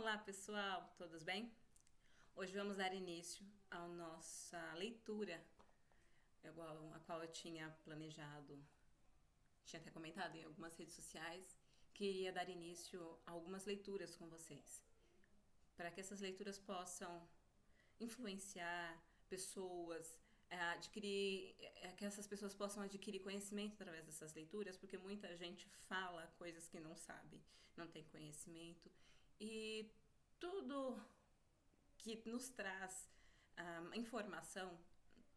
Olá pessoal, todos bem? Hoje vamos dar início à nossa leitura, a qual eu tinha planejado, tinha até comentado em algumas redes sociais, que iria dar início a algumas leituras com vocês, para que essas leituras possam influenciar pessoas, que essas pessoas possam adquirir conhecimento através dessas leituras, porque muita gente fala coisas que não sabe, não tem conhecimento, e tudo que nos traz informação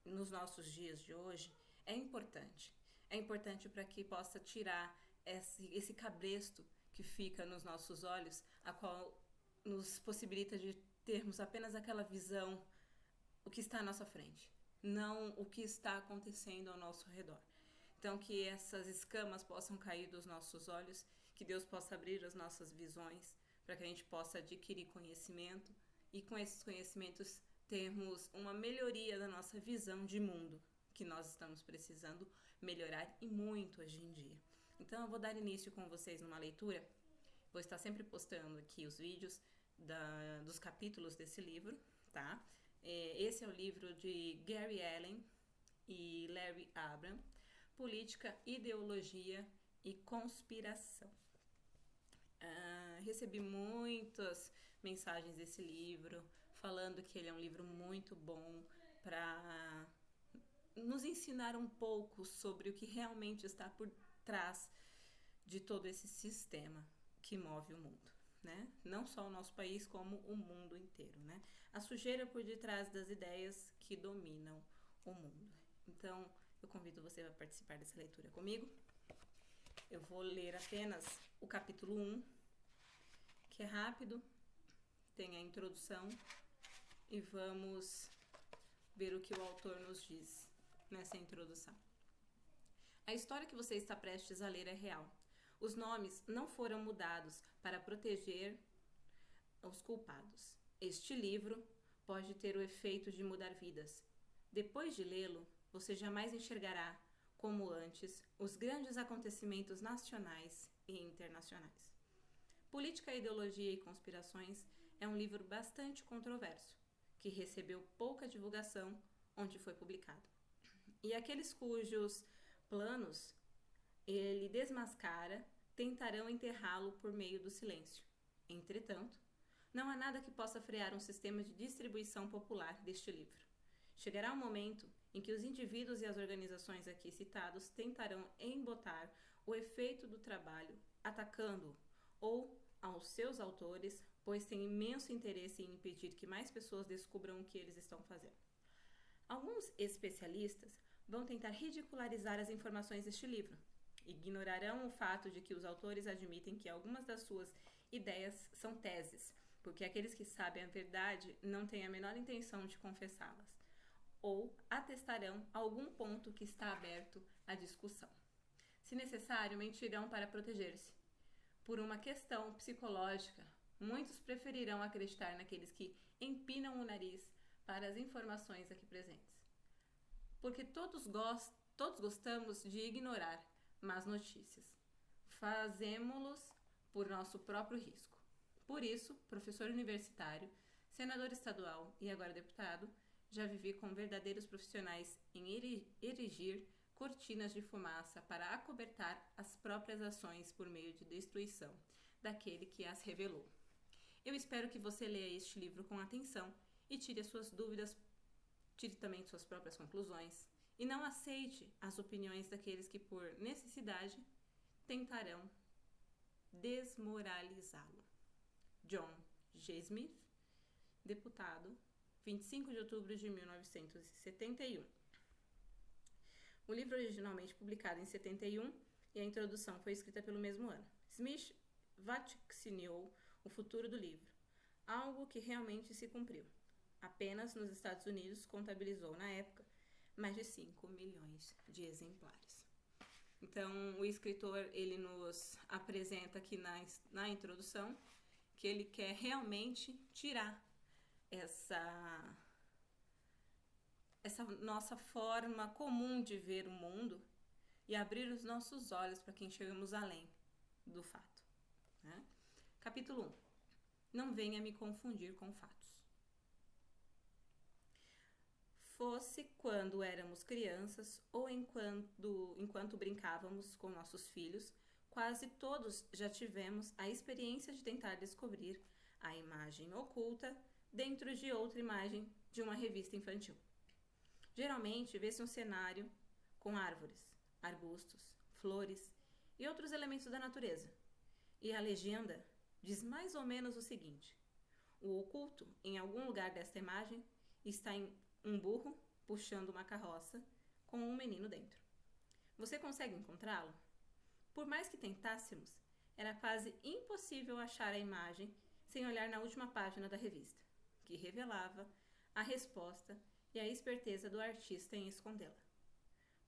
nos nossos dias de hoje é importante. É importante para que possa tirar esse cabresto que fica nos nossos olhos, a qual nos possibilita de termos apenas aquela visão, o que está à nossa frente, não o que está acontecendo ao nosso redor. Então, que essas escamas possam cair dos nossos olhos, que Deus possa abrir as nossas visões, para que a gente possa adquirir conhecimento e com esses conhecimentos termos uma melhoria da nossa visão de mundo, que nós estamos precisando melhorar e muito hoje em dia. Então, eu vou dar início com vocês numa leitura. Vou estar sempre postando aqui os vídeos dos capítulos desse livro, tá? Esse é o livro de Gary Allen e Larry Abraham, Política, Ideologia e Conspiração. Recebi muitas mensagens desse livro, falando que ele é um livro muito bom para nos ensinar um pouco sobre o que realmente está por trás de todo esse sistema que move o mundo, né? Não só o nosso país, como o mundo inteiro, né? A sujeira por detrás das ideias que dominam o mundo. Então, eu convido você a participar dessa leitura comigo. Eu vou ler apenas o capítulo 1, que é rápido, tem a introdução, e vamos ver o que o autor nos diz nessa introdução. A história que você está prestes a ler é real. Os nomes não foram mudados para proteger os culpados. Este livro pode ter o efeito de mudar vidas. Depois de lê-lo, você jamais enxergará, como antes, os grandes acontecimentos nacionais e internacionais. Política, Ideologia e Conspirações é um livro bastante controverso, que recebeu pouca divulgação onde foi publicado. E aqueles cujos planos ele desmascara tentarão enterrá-lo por meio do silêncio. Entretanto, não há nada que possa frear um sistema de distribuição popular deste livro. Chegará um momento em que os indivíduos e as organizações aqui citados tentarão embotar o efeito do trabalho, atacando-o ou aos seus autores, pois têm imenso interesse em impedir que mais pessoas descubram o que eles estão fazendo. Alguns especialistas vão tentar ridicularizar as informações deste livro. Ignorarão o fato de que os autores admitem que algumas das suas ideias são teses, porque aqueles que sabem a verdade não têm a menor intenção de confessá-las, ou atestarão algum ponto que está aberto à discussão. Se necessário, mentirão para proteger-se. Por uma questão psicológica, muitos preferirão acreditar naqueles que empinam o nariz para as informações aqui presentes. Porque todos gostamos de ignorar más notícias. Fazemo-los por nosso próprio risco. Por isso, professor universitário, senador estadual e agora deputado, já vivi com verdadeiros profissionais em erigir cortinas de fumaça para acobertar as próprias ações por meio de destruição daquele que as revelou. Eu espero que você leia este livro com atenção e tire as suas dúvidas, tire também suas próprias conclusões e não aceite as opiniões daqueles que, por necessidade, tentarão desmoralizá-lo. John G. Smith, deputado, 25 de outubro de 1971. O livro originalmente publicado em 71 e a introdução foi escrita pelo mesmo ano. Smith vaticinou o futuro do livro, algo que realmente se cumpriu. Apenas nos Estados Unidos contabilizou, na época, mais de 5 milhões de exemplares. Então, o escritor ele nos apresenta aqui na introdução que ele quer realmente tirar essa nossa forma comum de ver o mundo e abrir os nossos olhos para que enxergamos além do fato, né? Capítulo 1. Não venha me confundir com fatos. Fosse quando éramos crianças ou enquanto brincávamos com nossos filhos, quase todos já tivemos a experiência de tentar descobrir a imagem oculta dentro de outra imagem de uma revista infantil. Geralmente vê-se um cenário com árvores, arbustos, flores e outros elementos da natureza. E a legenda diz mais ou menos o seguinte: o oculto, em algum lugar desta imagem, está em um burro puxando uma carroça com um menino dentro. Você consegue encontrá-lo? Por mais que tentássemos, era quase impossível achar a imagem sem olhar na última página da revista, que revelava a resposta e a esperteza do artista em escondê-la.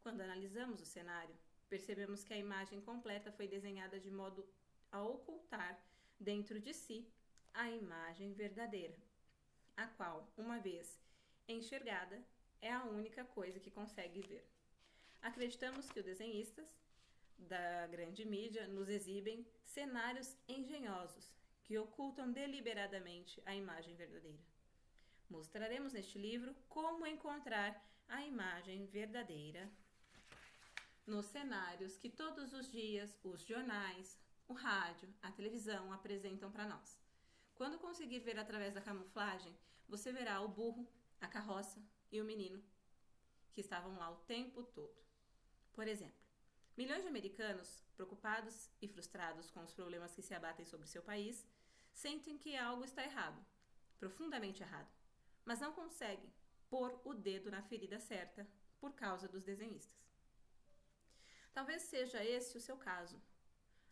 Quando analisamos o cenário, percebemos que a imagem completa foi desenhada de modo a ocultar dentro de si a imagem verdadeira, a qual, uma vez enxergada, é a única coisa que consegue ver. Acreditamos que os desenhistas da grande mídia nos exibem cenários engenhosos que ocultam deliberadamente a imagem verdadeira. Mostraremos neste livro como encontrar a imagem verdadeira nos cenários que todos os dias os jornais, o rádio, a televisão apresentam para nós. Quando conseguir ver através da camuflagem, você verá o burro, a carroça e o menino, que estavam lá o tempo todo. Por exemplo, milhões de americanos, preocupados e frustrados com os problemas que se abatem sobre seu país, sentem que algo está errado, profundamente errado, mas não conseguem pôr o dedo na ferida certa por causa dos desenhistas. Talvez seja esse o seu caso.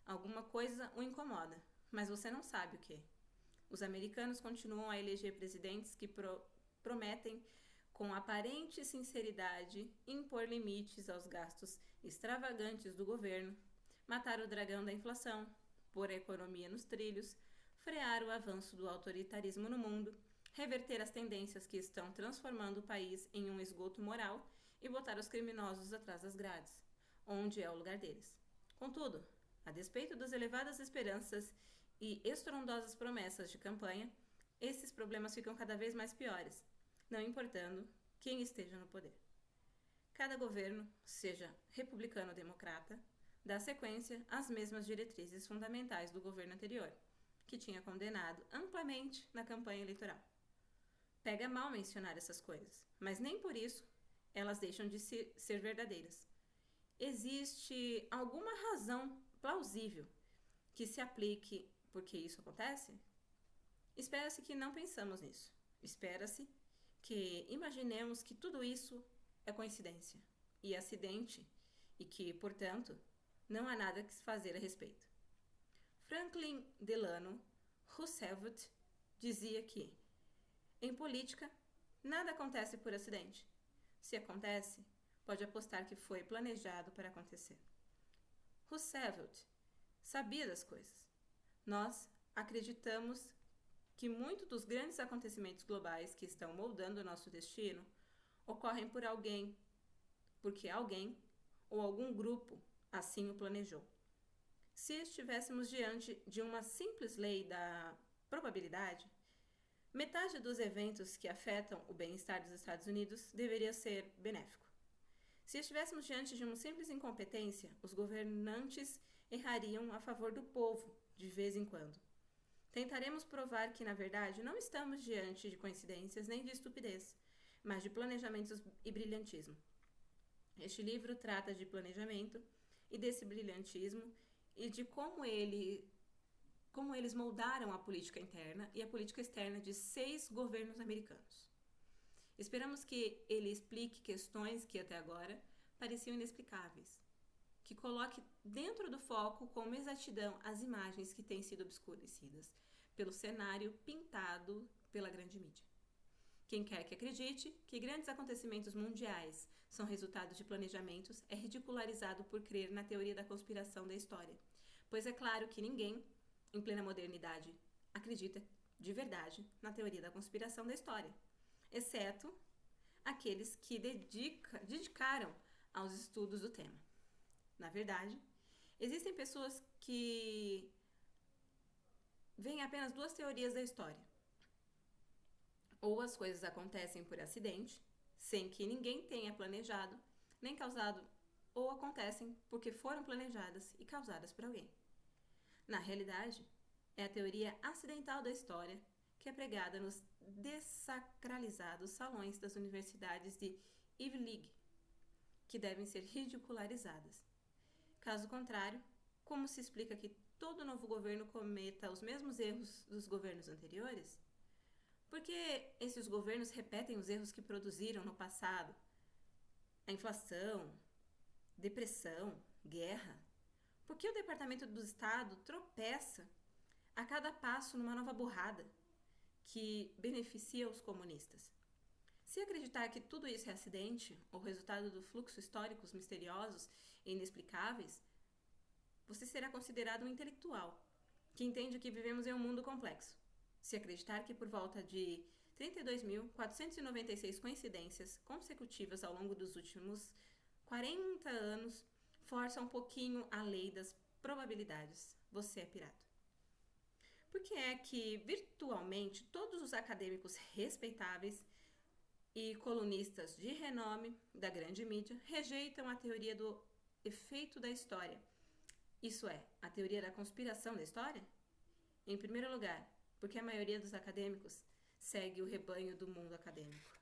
Alguma coisa o incomoda, mas você não sabe o que. Os americanos continuam a eleger presidentes que prometem, com aparente sinceridade, impor limites aos gastos extravagantes do governo, matar o dragão da inflação, pôr a economia nos trilhos, frear o avanço do autoritarismo no mundo, reverter as tendências que estão transformando o país em um esgoto moral e botar os criminosos atrás das grades, onde é o lugar deles. Contudo, a despeito das elevadas esperanças e estrondosas promessas de campanha, esses problemas ficam cada vez mais piores, não importando quem esteja no poder. Cada governo, seja republicano ou democrata, dá sequência às mesmas diretrizes fundamentais do governo anterior, que tinha condenado amplamente na campanha eleitoral. Pega mal mencionar essas coisas, mas nem por isso elas deixam de ser verdadeiras. Existe alguma razão plausível que se aplique porque isso acontece? Espera-se que não pensamos nisso. Espera-se que imaginemos que tudo isso é coincidência e acidente e que, portanto, não há nada que se fazer a respeito. Franklin Delano Roosevelt dizia que, em política, nada acontece por acidente. Se acontece, pode apostar que foi planejado para acontecer. Roosevelt sabia das coisas. Nós acreditamos que muitos dos grandes acontecimentos globais que estão moldando o nosso destino ocorrem porque alguém ou algum grupo assim o planejou. Se estivéssemos diante de uma simples lei da probabilidade, metade dos eventos que afetam o bem-estar dos Estados Unidos deveria ser benéfico. Se estivéssemos diante de uma simples incompetência, os governantes errariam a favor do povo de vez em quando. Tentaremos provar que, na verdade, não estamos diante de coincidências nem de estupidez, mas de planejamentos e brilhantismo. Este livro trata de planejamento e desse brilhantismo e de como eles moldaram a política interna e a política externa de 6 governos americanos. Esperamos que ele explique questões que até agora pareciam inexplicáveis, que coloque dentro do foco com exatidão as imagens que têm sido obscurecidas pelo cenário pintado pela grande mídia. Quem quer que acredite que grandes acontecimentos mundiais são resultado de planejamentos é ridicularizado por crer na teoria da conspiração da história, pois é claro que ninguém, em plena modernidade, acredita de verdade na teoria da conspiração da história, exceto aqueles que dedicaram aos estudos do tema. Na verdade, existem pessoas que vêm apenas duas teorias da história. Ou as coisas acontecem por acidente, sem que ninguém tenha planejado, nem causado, ou acontecem porque foram planejadas e causadas por alguém. Na realidade, é a teoria acidental da história que é pregada nos dessacralizados salões das universidades de Ivy League, que devem ser ridicularizadas. Caso contrário, como se explica que todo novo governo cometa os mesmos erros dos governos anteriores? Porque esses governos repetem os erros que produziram no passado. A inflação, depressão, guerra. Por que o Departamento do Estado tropeça a cada passo numa nova burrada que beneficia os comunistas? Se acreditar que tudo isso é acidente ou resultado do fluxo históricos misteriosos e inexplicáveis, você será considerado um intelectual que entende que vivemos em um mundo complexo. Se acreditar que por volta de 32.496 coincidências consecutivas ao longo dos últimos 40 anos força um pouquinho a lei das probabilidades, você é pirata. Por que é que virtualmente todos os acadêmicos respeitáveis e colunistas de renome da grande mídia rejeitam a teoria do efeito da história? Isso é, a teoria da conspiração da história? Em primeiro lugar, porque a maioria dos acadêmicos segue o rebanho do mundo acadêmico.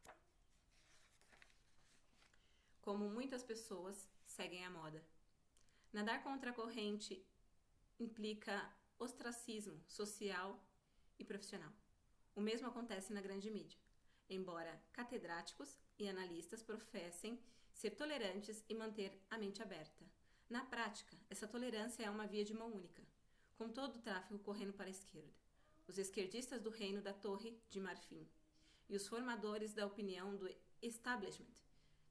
Como muitas pessoas seguem a moda. Nadar contra a corrente implica ostracismo social e profissional. O mesmo acontece na grande mídia. Embora catedráticos e analistas professem ser tolerantes e manter a mente aberta. Na prática, essa tolerância é uma via de mão única, com todo o tráfego correndo para a esquerda. Os esquerdistas do reino da Torre de Marfim e os formadores da opinião do establishment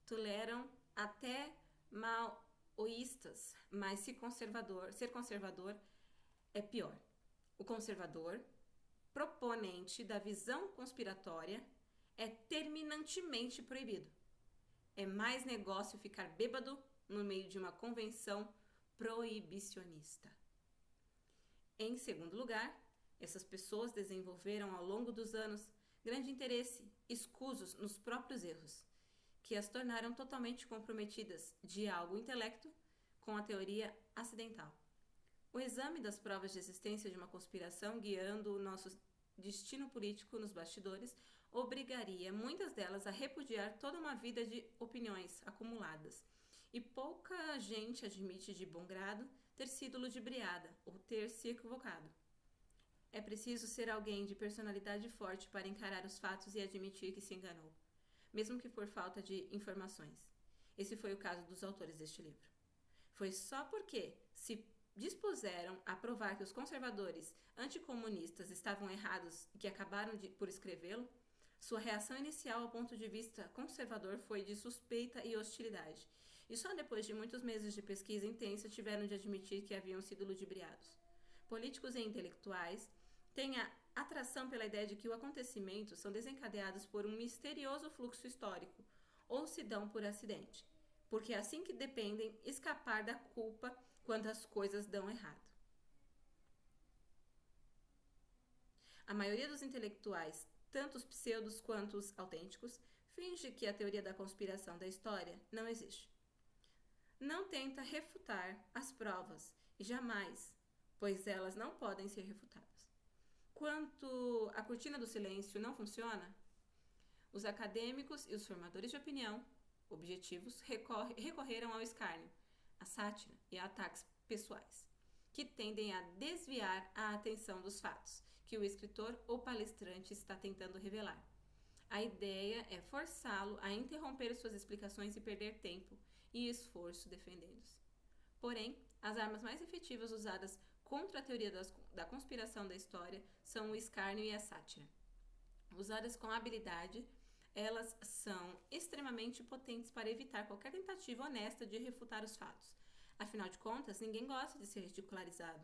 toleram até maoístas, mas ser conservador é pior. O conservador, proponente da visão conspiratória, é terminantemente proibido. É mais negócio ficar bêbado no meio de uma convenção proibicionista. Em segundo lugar, essas pessoas desenvolveram ao longo dos anos grande interesse, escusos nos próprios erros, que as tornaram totalmente comprometidas de algo intelecto com a teoria acidental. O exame das provas de existência de uma conspiração guiando o nosso destino político nos bastidores obrigaria muitas delas a repudiar toda uma vida de opiniões acumuladas. E pouca gente admite de bom grado ter sido ludibriada ou ter se equivocado. É preciso ser alguém de personalidade forte para encarar os fatos e admitir que se enganou, mesmo que por falta de informações. Esse foi o caso dos autores deste livro. Foi só porque se dispuseram a provar que os conservadores anticomunistas estavam errados e que acabaram por escrevê-lo, sua reação inicial ao ponto de vista conservador foi de suspeita e hostilidade, e só depois de muitos meses de pesquisa intensa tiveram de admitir que haviam sido ludibriados. Políticos e intelectuais têm a atração pela ideia de que os acontecimentos são desencadeados por um misterioso fluxo histórico ou se dão por acidente, porque é assim que dependem escapar da culpa quando as coisas dão errado. A maioria dos intelectuais, tanto os pseudos quanto os autênticos, finge que a teoria da conspiração da história não existe. Não tenta refutar as provas, e jamais, pois elas não podem ser refutadas. Quanto a cortina do silêncio não funciona, os acadêmicos e os formadores de opinião objetivos recorreram ao escárnio, à sátira e a ataques pessoais, que tendem a desviar a atenção dos fatos que o escritor ou palestrante está tentando revelar. A ideia é forçá-lo a interromper suas explicações e perder tempo e esforço defendendo-se. Porém, as armas mais efetivas usadas contra a teoria da conspiração da história são o escárnio e a sátira. Usadas com habilidade, elas são extremamente potentes para evitar qualquer tentativa honesta de refutar os fatos. Afinal de contas, ninguém gosta de ser ridicularizado.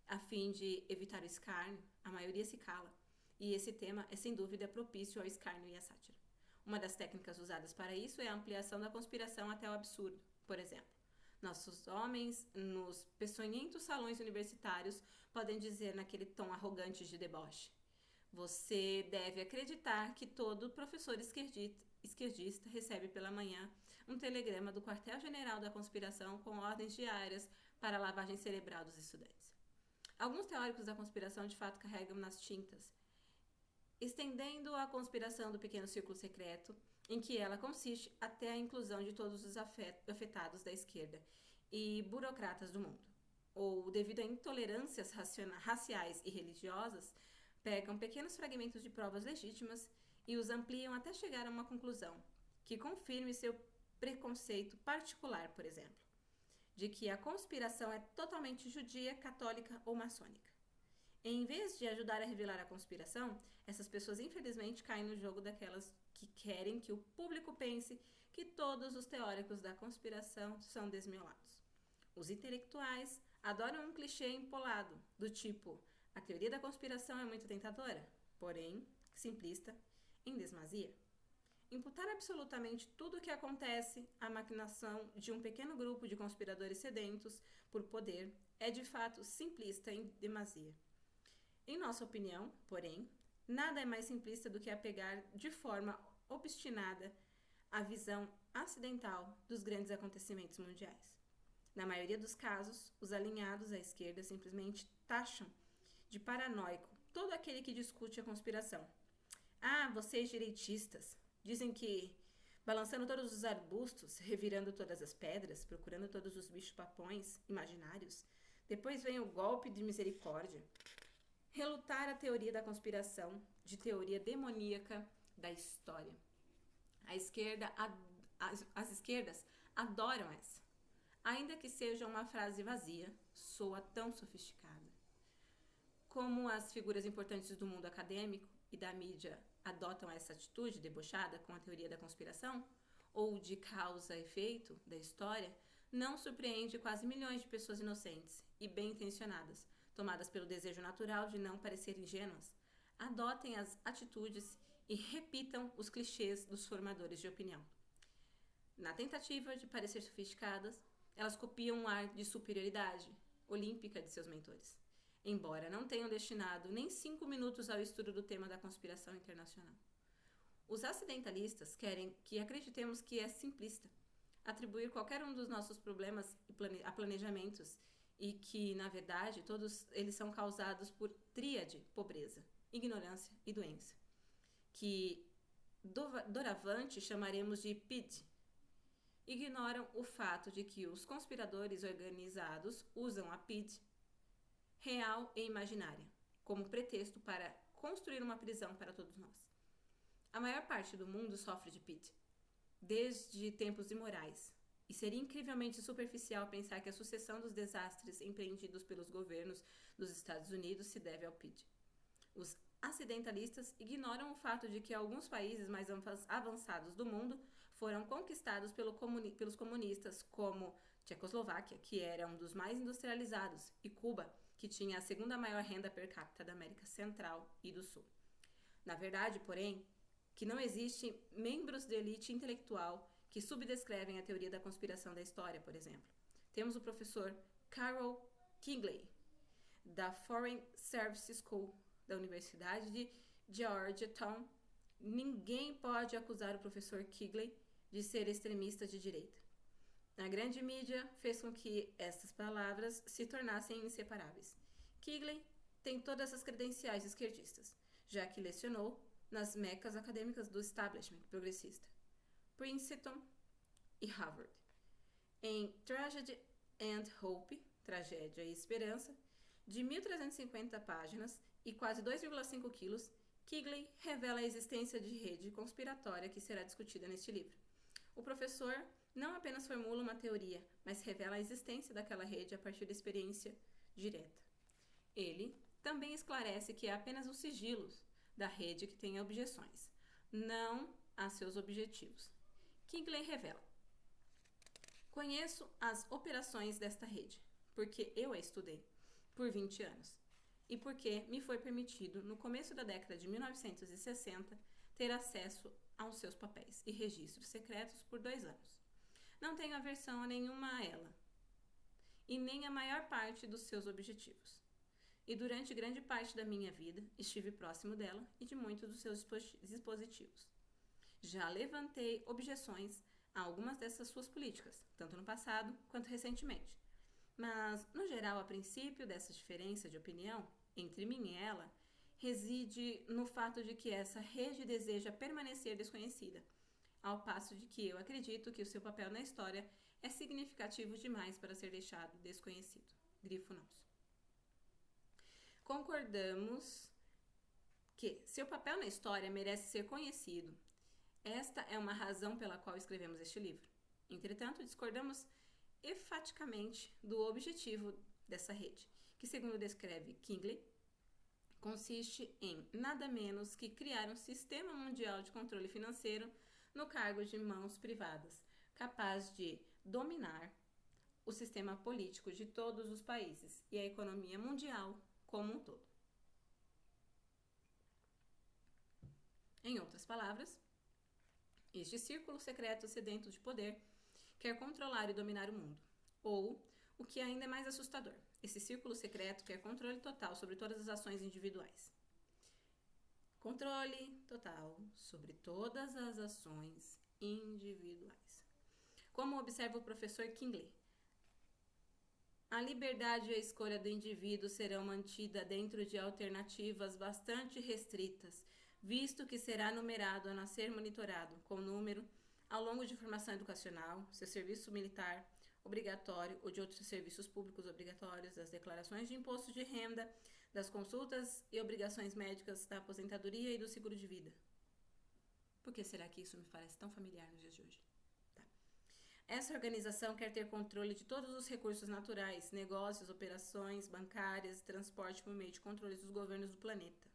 A fim de evitar o escárnio, a maioria se cala, e esse tema é sem dúvida propício ao escárnio e à sátira. Uma das técnicas usadas para isso é a ampliação da conspiração até o absurdo. Por exemplo, Nossos homens, nos peçonhentos salões universitários, podem dizer naquele tom arrogante de deboche: você deve acreditar que todo professor esquerdista recebe pela manhã um telegrama do quartel-general da conspiração com ordens diárias para a lavagem cerebral dos estudantes. Alguns teóricos da conspiração de fato carregam nas tintas, estendendo a conspiração do pequeno círculo secreto, em que ela consiste até a inclusão de todos os afetados da esquerda e burocratas do mundo. Ou, devido a intolerâncias raciais e religiosas, pegam pequenos fragmentos de provas legítimas e os ampliam até chegar a uma conclusão que confirme seu preconceito particular, por exemplo, de que a conspiração é totalmente judia, católica ou maçônica. Em vez de ajudar a revelar a conspiração, essas pessoas infelizmente caem no jogo daquelas que querem que o público pense que todos os teóricos da conspiração são desmiolados. Os intelectuais adoram um clichê empolado, do tipo: a teoria da conspiração é muito tentadora, porém simplista, em demasia. Imputar absolutamente tudo o que acontece à maquinação de um pequeno grupo de conspiradores sedentos por poder é de fato simplista em demasia. Em nossa opinião, porém, nada é mais simplista do que apegar de forma obstinada a visão acidental dos grandes acontecimentos mundiais. Na maioria dos casos, os alinhados à esquerda simplesmente taxam de paranoico todo aquele que discute a conspiração. Ah, vocês direitistas dizem que, balançando todos os arbustos, revirando todas as pedras, procurando todos os bichos-papões imaginários, depois vem o golpe de misericórdia. Relutar a teoria da conspiração de teoria demoníaca da história. As esquerdas adoram essa. Ainda que seja uma frase vazia, soa tão sofisticada. Como as figuras importantes do mundo acadêmico e da mídia adotam essa atitude debochada com a teoria da conspiração, ou de causa-efeito da história, não surpreende quase milhões de pessoas inocentes e bem-intencionadas, tomadas pelo desejo natural de não parecer ingênuas, adotem as atitudes e repitam os clichês dos formadores de opinião. Na tentativa de parecer sofisticadas, elas copiam um ar de superioridade olímpica de seus mentores, embora não tenham destinado nem 5 minutos ao estudo do tema da conspiração internacional. Os acidentalistas querem que acreditemos que é simplista atribuir qualquer um dos nossos problemas a planejamentos e que, na verdade, todos eles são causados por tríade: pobreza, ignorância e doença, que doravante chamaremos de PID. Ignoram o fato de que os conspiradores organizados usam a PID, real e imaginária, como pretexto para construir uma prisão para todos nós. A maior parte do mundo sofre de PID, desde tempos imorais, e seria incrivelmente superficial pensar que a sucessão dos desastres empreendidos pelos governos dos Estados Unidos se deve ao PID. Os acidentalistas ignoram o fato de que alguns países mais avançados do mundo foram conquistados pelos comunistas, como Tchecoslováquia, que era um dos mais industrializados, e Cuba, que tinha a segunda maior renda per capita da América Central e do Sul. Na verdade, porém, que não existem membros de elite intelectual que subdescrevem a teoria da conspiração da história, por exemplo. Temos o professor Carol Quigley, da Foreign Service School, da Universidade de Georgetown. Ninguém pode acusar o professor Quigley de ser extremista de direita. A grande mídia fez com que essas palavras se tornassem inseparáveis. Quigley tem todas as credenciais esquerdistas, já que lecionou nas mecas acadêmicas do establishment progressista, Princeton e Harvard. Em Tragedy and Hope, Tragédia e Esperança, de 1.350 páginas e quase 2,5 quilos, Quigley revela a existência de rede conspiratória que será discutida neste livro. O professor não apenas formula uma teoria, mas revela a existência daquela rede a partir da experiência direta. Ele também esclarece que é apenas os sigilos da rede que tem objeções, não a seus objetivos. Quigley revela: conheço as operações desta rede, porque eu a estudei por 20 anos e porque me foi permitido, no começo da década de 1960, ter acesso aos seus papéis e registros secretos por 2 anos. Não tenho aversão a nenhuma a ela, e nem a maior parte dos seus objetivos. E durante grande parte da minha vida estive próximo dela e de muitos dos seus dispositivos. Já levantei objeções a algumas dessas suas políticas, tanto no passado quanto recentemente. Mas, no geral, a princípio dessa diferença de opinião entre mim e ela reside no fato de que essa rede deseja permanecer desconhecida, ao passo de que eu acredito que o seu papel na história é significativo demais para ser deixado desconhecido. Grifo nós. Concordamos que seu papel na história merece ser conhecido. Esta é uma razão pela qual escrevemos este livro. Entretanto, discordamos enfaticamente do objetivo dessa rede, que, segundo descreve Kingley, consiste em nada menos que criar um sistema mundial de controle financeiro no cargo de mãos privadas, capaz de dominar o sistema político de todos os países e a economia mundial como um todo. Em outras palavras, este círculo secreto sedento de poder quer controlar e dominar o mundo. Ou, o que ainda é mais assustador, esse círculo secreto quer controle total sobre todas as ações individuais. Controle total sobre todas as ações individuais. Como observa o professor Kingley, a liberdade e a escolha do indivíduo serão mantidas dentro de alternativas bastante restritas, visto que será numerado a nascer monitorado com número ao longo de formação educacional, seu serviço militar obrigatório ou de outros serviços públicos obrigatórios, das declarações de imposto de renda, das consultas e obrigações médicas, da aposentadoria e do seguro de vida. Por que será que isso me parece tão familiar nos dias de hoje? Essa organização quer ter controle de todos os recursos naturais, negócios, operações bancárias, transporte por meio de controles dos governos do planeta.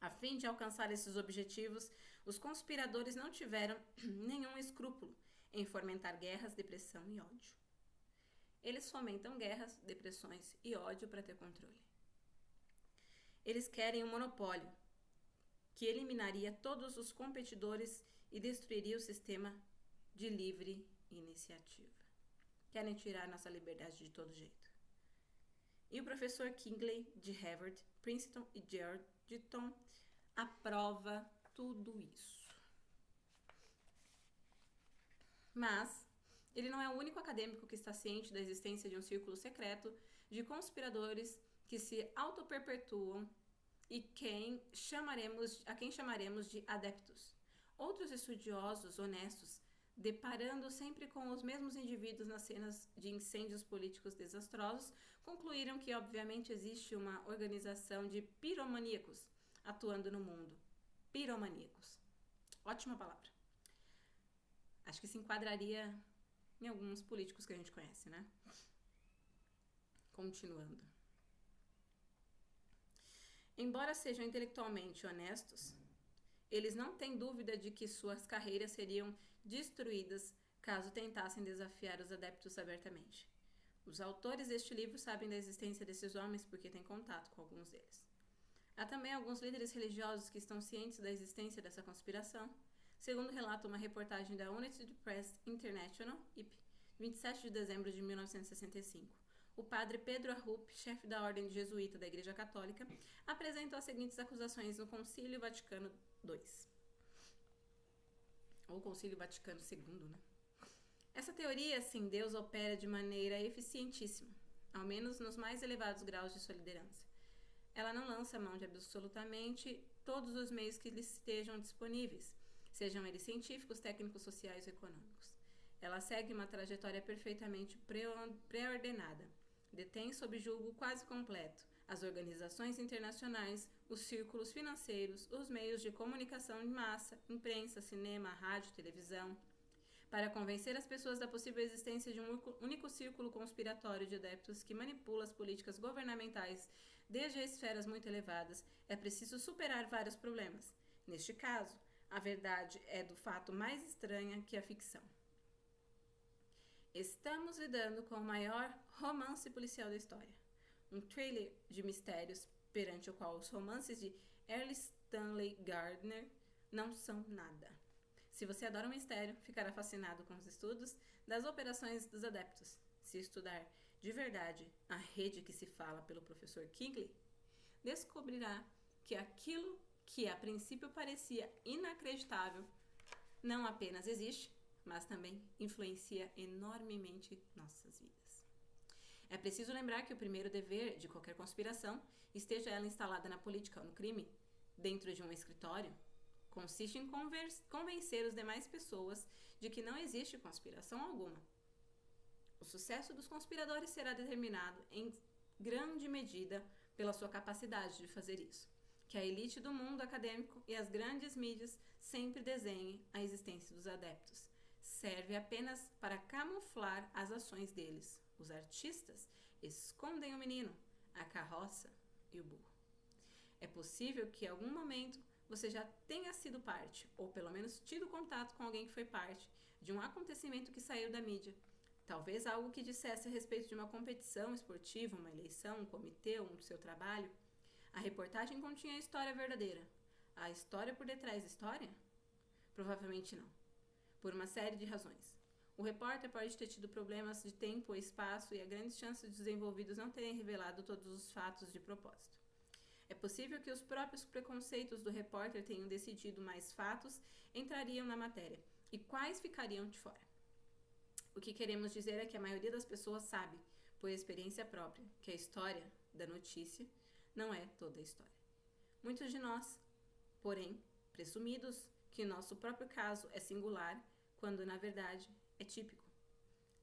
A fim de alcançar esses objetivos, os conspiradores não tiveram nenhum escrúpulo em fomentar guerras, depressão e ódio. Eles fomentam guerras, depressões e ódio para ter controle. Eles querem um monopólio que eliminaria todos os competidores e destruiria o sistema de livre iniciativa. Querem tirar nossa liberdade de todo jeito. E o professor Kingley, de Harvard, Princeton e Georgetown, aprova tudo isso. Mas ele não é o único acadêmico que está ciente da existência de um círculo secreto de conspiradores que se autoperpetuam e a quem chamaremos de adeptos. Outros estudiosos honestos, deparando sempre com os mesmos indivíduos nas cenas de incêndios políticos desastrosos, concluíram que obviamente existe uma organização de piromaníacos atuando no mundo. Piromaníacos. Ótima palavra. Acho que se enquadraria em alguns políticos que a gente conhece, né? Continuando. Embora sejam intelectualmente honestos, eles não têm dúvida de que suas carreiras seriam destruídas caso tentassem desafiar os adeptos abertamente. Os autores deste livro sabem da existência desses homens porque têm contato com alguns deles. Há também alguns líderes religiosos que estão cientes da existência dessa conspiração, segundo relata uma reportagem da United Press International, IP, 27 de dezembro de 1965. O padre Pedro Arrup, chefe da Ordem Jesuíta da Igreja Católica, apresentou as seguintes acusações no Concílio Vaticano II. Ou Concílio Vaticano II, né? Essa teoria, sim, Deus opera de maneira eficientíssima, ao menos nos mais elevados graus de sua liderança. Ela não lança mão de absolutamente todos os meios que lhe estejam disponíveis, sejam eles científicos, técnicos, sociais ou econômicos. Ela segue uma trajetória perfeitamente pré-ordenada. Detém sob julgo quase completo as organizações internacionais, os círculos financeiros, os meios de comunicação em massa, imprensa, cinema, rádio, televisão, para convencer as pessoas da possível existência de um único círculo conspiratório de adeptos que manipula as políticas governamentais desde esferas muito elevadas, é preciso superar vários problemas. Neste caso, a verdade é do fato mais estranha que a ficção. Estamos lidando com o maior romance policial da história. Um thriller de mistérios perante o qual os romances de Earl Stanley Gardner não são nada. Se você adora o mistério, ficará fascinado com os estudos das operações dos adeptos. Se estudar de verdade a rede que se fala pelo professor Quigley, descobrirá que aquilo que a princípio parecia inacreditável não apenas existe, mas também influencia enormemente nossas vidas. É preciso lembrar que o primeiro dever de qualquer conspiração, esteja ela instalada na política ou no crime, dentro de um escritório, consiste em convencer as demais pessoas de que não existe conspiração alguma. O sucesso dos conspiradores será determinado em grande medida pela sua capacidade de fazer isso. Que a elite do mundo acadêmico e as grandes mídias sempre desenhem a existência dos adeptos. Serve apenas para camuflar as ações deles. Os artistas escondem o menino, a carroça e o burro. É possível que em algum momento você já tenha sido parte, ou pelo menos tido contato com alguém que foi parte, de um acontecimento que saiu da mídia. Talvez algo que dissesse a respeito de uma competição esportiva, uma eleição, um comitê ou um seu trabalho. A reportagem continha a história verdadeira. A história por detrás da história? Provavelmente não. Por uma série de razões. O repórter pode ter tido problemas de tempo ou espaço e há grandes chances de os envolvidos não terem revelado todos os fatos de propósito. É possível que os próprios preconceitos do repórter tenham decidido mais fatos entrariam na matéria e quais ficariam de fora. O que queremos dizer é que a maioria das pessoas sabe, por experiência própria, que a história da notícia não é toda a história. Muitos de nós, porém, presumidos que nosso próprio caso é singular, quando na verdade é típico.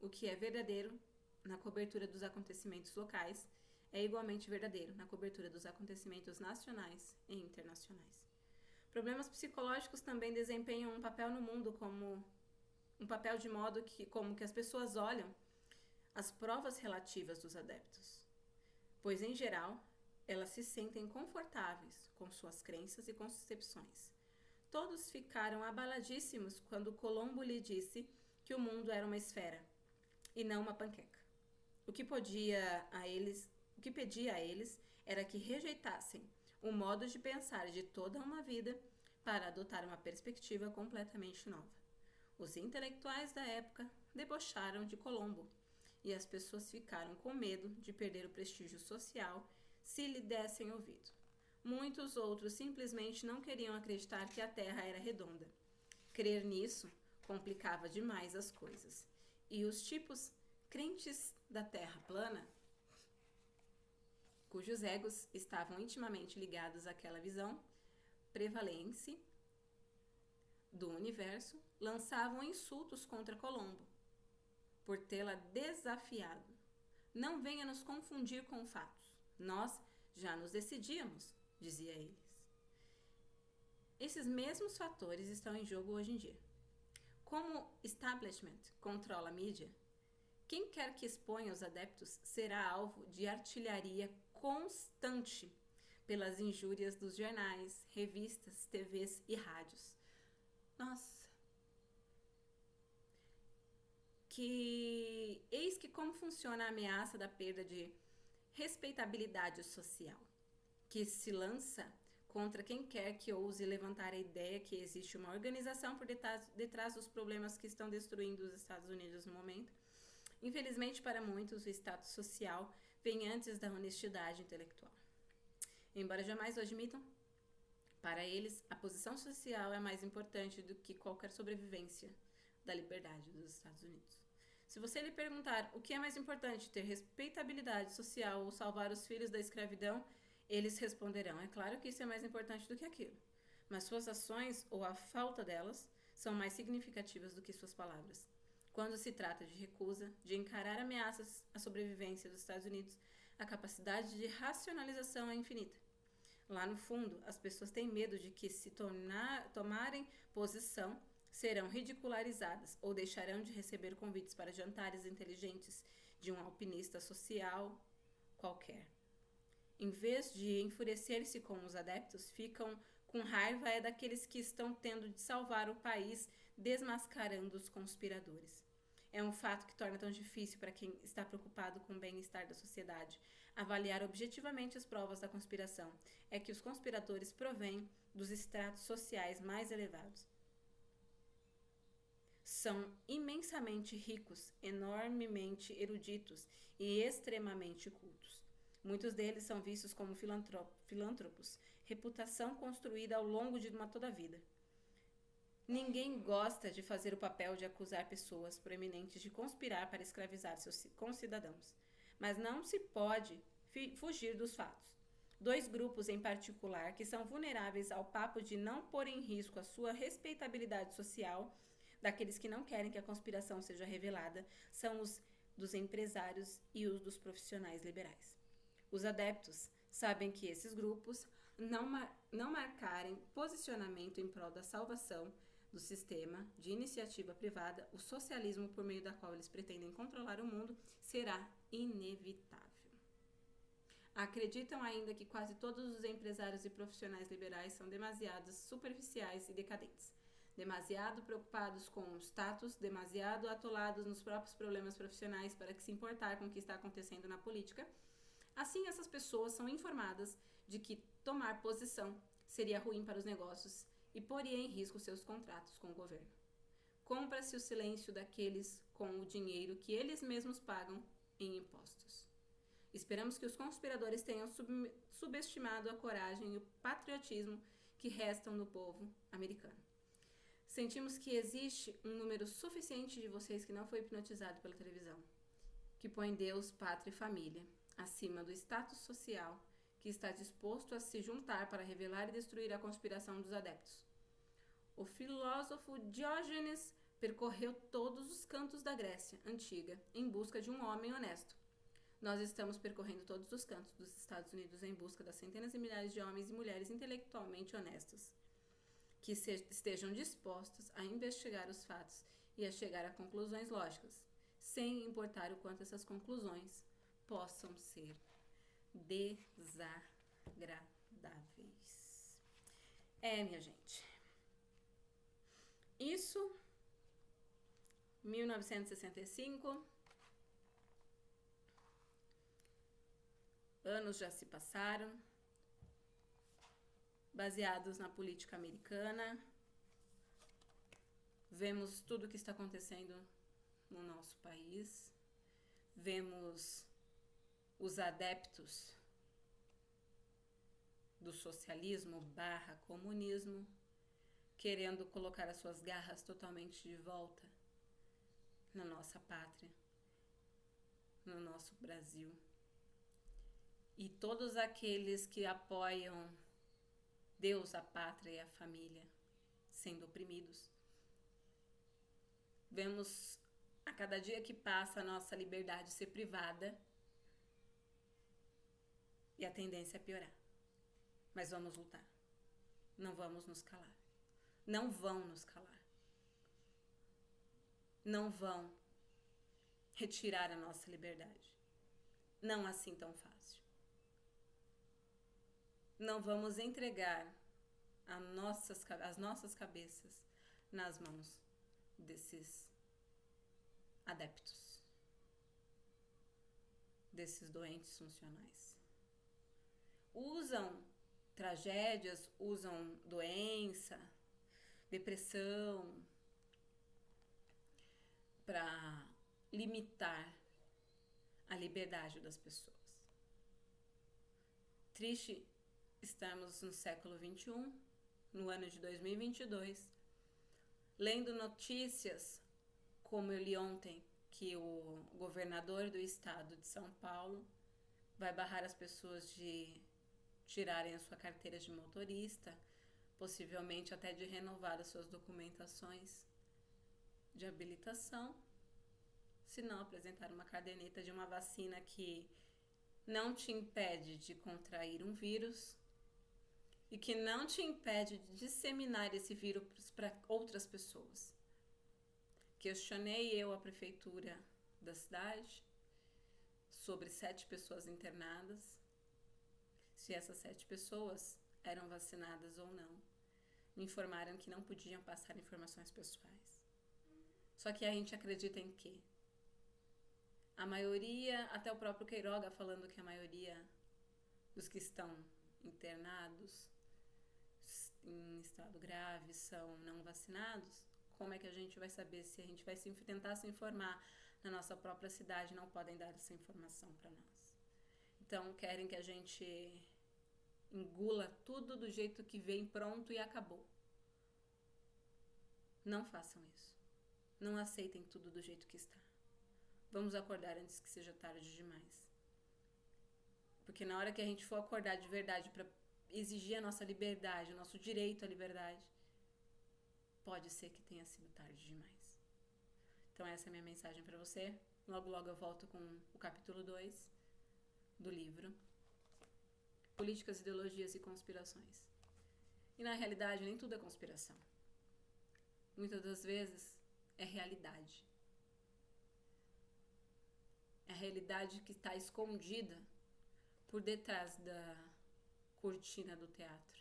O que é verdadeiro na cobertura dos acontecimentos locais é igualmente verdadeiro na cobertura dos acontecimentos nacionais e internacionais. Problemas psicológicos também desempenham um papel no mundo como um papel de modo que, como que as pessoas olham as provas relativas dos adeptos, pois em geral elas se sentem confortáveis com suas crenças e concepções. Todos ficaram abaladíssimos quando Colombo lhe disse que o mundo era uma esfera e não uma panqueca. O que pedia a eles era que rejeitassem o modo de pensar de toda uma vida para adotar uma perspectiva completamente nova. Os intelectuais da época debocharam de Colombo e as pessoas ficaram com medo de perder o prestígio social se lhe dessem ouvido. Muitos outros simplesmente não queriam acreditar que a Terra era redonda. Crer nisso complicava demais as coisas. E os tipos crentes da Terra plana, cujos egos estavam intimamente ligados àquela visão prevalente do universo, lançavam insultos contra Colombo por tê-la desafiado. Não venha nos confundir com fatos. Nós já nos decidíamos, dizia eles. Esses mesmos fatores estão em jogo hoje em dia. Como o establishment controla a mídia, quem quer que exponha os adeptos será alvo de artilharia constante pelas injúrias dos jornais, revistas, TVs e rádios. Nossa! Eis que como funciona a ameaça da perda de respeitabilidade social, que se lança contra quem quer que ouse levantar a ideia que existe uma organização por detrás dos problemas que estão destruindo os Estados Unidos no momento. Infelizmente, para muitos, o status social vem antes da honestidade intelectual. Embora jamais o admitam, para eles, a posição social é mais importante do que qualquer sobrevivência da liberdade dos Estados Unidos. Se você lhe perguntar o que é mais importante, ter respeitabilidade social ou salvar os filhos da escravidão, eles responderão, é claro que isso é mais importante do que aquilo. Mas suas ações, ou a falta delas, são mais significativas do que suas palavras. Quando se trata de recusa, de encarar ameaças à sobrevivência dos Estados Unidos, a capacidade de racionalização é infinita. Lá no fundo, as pessoas têm medo de que, se tomarem posição, serão ridicularizadas ou deixarão de receber convites para jantares inteligentes de um alpinista social qualquer. Em vez de enfurecer-se com os adeptos, ficam com raiva daqueles que estão tendo de salvar o país desmascarando os conspiradores. É um fato que torna tão difícil para quem está preocupado com o bem-estar da sociedade avaliar objetivamente as provas da conspiração. É que os conspiradores provêm dos estratos sociais mais elevados. São imensamente ricos, enormemente eruditos e extremamente cultos. Muitos deles são vistos como filântropos, reputação construída ao longo de toda a vida. Ninguém gosta de fazer o papel de acusar pessoas proeminentes de conspirar para escravizar seus concidadãos, mas não se pode fugir dos fatos. Dois grupos em particular que são vulneráveis ao papo de não pôr em risco a sua respeitabilidade social, daqueles que não querem que a conspiração seja revelada, são os dos empresários e os dos profissionais liberais. Os adeptos sabem que esses grupos não marcarem posicionamento em prol da salvação do sistema de iniciativa privada, o socialismo por meio da qual eles pretendem controlar o mundo será inevitável. Acreditam ainda que quase todos os empresários e profissionais liberais são demasiado superficiais e decadentes, demasiado preocupados com o status, demasiado atolados nos próprios problemas profissionais para que se importar com o que está acontecendo na política. Assim, essas pessoas são informadas de que tomar posição seria ruim para os negócios e poria em risco seus contratos com o governo. Compra-se o silêncio daqueles com o dinheiro que eles mesmos pagam em impostos. Esperamos que os conspiradores tenham subestimado a coragem e o patriotismo que restam no povo americano. Sentimos que existe um número suficiente de vocês que não foi hipnotizado pela televisão, que põe Deus, pátria e família acima do status social, que está disposto a se juntar para revelar e destruir a conspiração dos adeptos. O filósofo Diógenes percorreu todos os cantos da Grécia antiga em busca de um homem honesto. Nós estamos percorrendo todos os cantos dos Estados Unidos em busca das centenas de milhares de homens e mulheres intelectualmente honestos, que estejam dispostos a investigar os fatos e a chegar a conclusões lógicas, sem importar o quanto essas conclusões possam ser desagradáveis. Minha gente. Isso, 1965. Anos já se passaram, baseados na política americana. Vemos tudo o que está acontecendo no nosso país. Vemos os adeptos do socialismo / comunismo querendo colocar as suas garras totalmente de volta na nossa pátria, no nosso Brasil. E todos aqueles que apoiam Deus, a pátria e a família sendo oprimidos. Vemos a cada dia que passa a nossa liberdade ser privada e a tendência é piorar. Mas vamos lutar. Não vamos nos calar. Não vão nos calar. Não vão retirar a nossa liberdade. Não assim tão fácil. Não vamos entregar as nossas cabeças nas mãos desses adeptos, desses doentes funcionais. Usam tragédias, usam doença, depressão para limitar a liberdade das pessoas. Triste estamos no século XXI, no ano de 2022, lendo notícias como eu li ontem, que o governador do estado de São Paulo vai barrar as pessoas de tirarem a sua carteira de motorista, possivelmente até de renovar as suas documentações de habilitação, se não apresentar uma caderneta de uma vacina que não te impede de contrair um vírus e que não te impede de disseminar esse vírus para outras pessoas. Questionei a prefeitura da cidade sobre 7 pessoas internadas, se essas 7 pessoas eram vacinadas ou não. Me informaram que não podiam passar informações pessoais. Só que a gente acredita em quê? A maioria, até o próprio Queiroga falando que a maioria dos que estão internados em estado grave são não vacinados, como é que a gente vai saber se a gente vai tentar se informar na nossa própria cidade? Não podem dar essa informação para nós. Então, querem que a gente engula tudo do jeito que vem pronto e acabou. Não façam isso. Não aceitem tudo do jeito que está. Vamos acordar antes que seja tarde demais. Porque na hora que a gente for acordar de verdade para exigir a nossa liberdade, o nosso direito à liberdade, pode ser que tenha sido tarde demais. Então essa é a minha mensagem para você. Logo, logo eu volto com o capítulo 2 do livro. Políticas, ideologias e conspirações. E na realidade nem tudo é conspiração. Muitas das vezes é realidade. É a realidade que está escondida por detrás da cortina do teatro.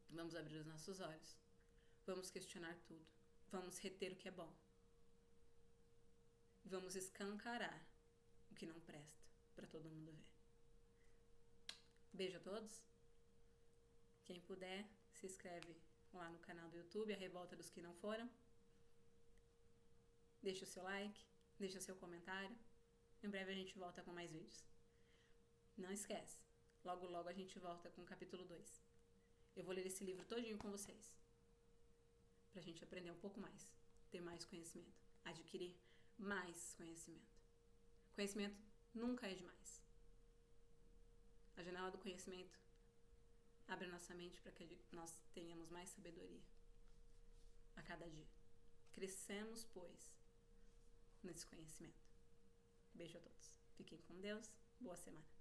Vamos abrir os nossos olhos. Vamos questionar tudo. Vamos reter o que é bom. Vamos escancarar o que não presta para todo mundo ver. Beijo a todos. Quem puder, se inscreve lá no canal do YouTube, A Revolta dos Que Não Foram. Deixa o seu like, deixa o seu comentário. Em breve a gente volta com mais vídeos. Não esquece, logo logo a gente volta com o capítulo 2. Eu vou ler esse livro todinho com vocês. Pra gente aprender um pouco mais, ter mais conhecimento, adquirir mais conhecimento. Conhecimento nunca é demais. A janela do conhecimento abre a nossa mente para que nós tenhamos mais sabedoria a cada dia. Crescemos, pois, nesse conhecimento. Beijo a todos. Fiquem com Deus. Boa semana.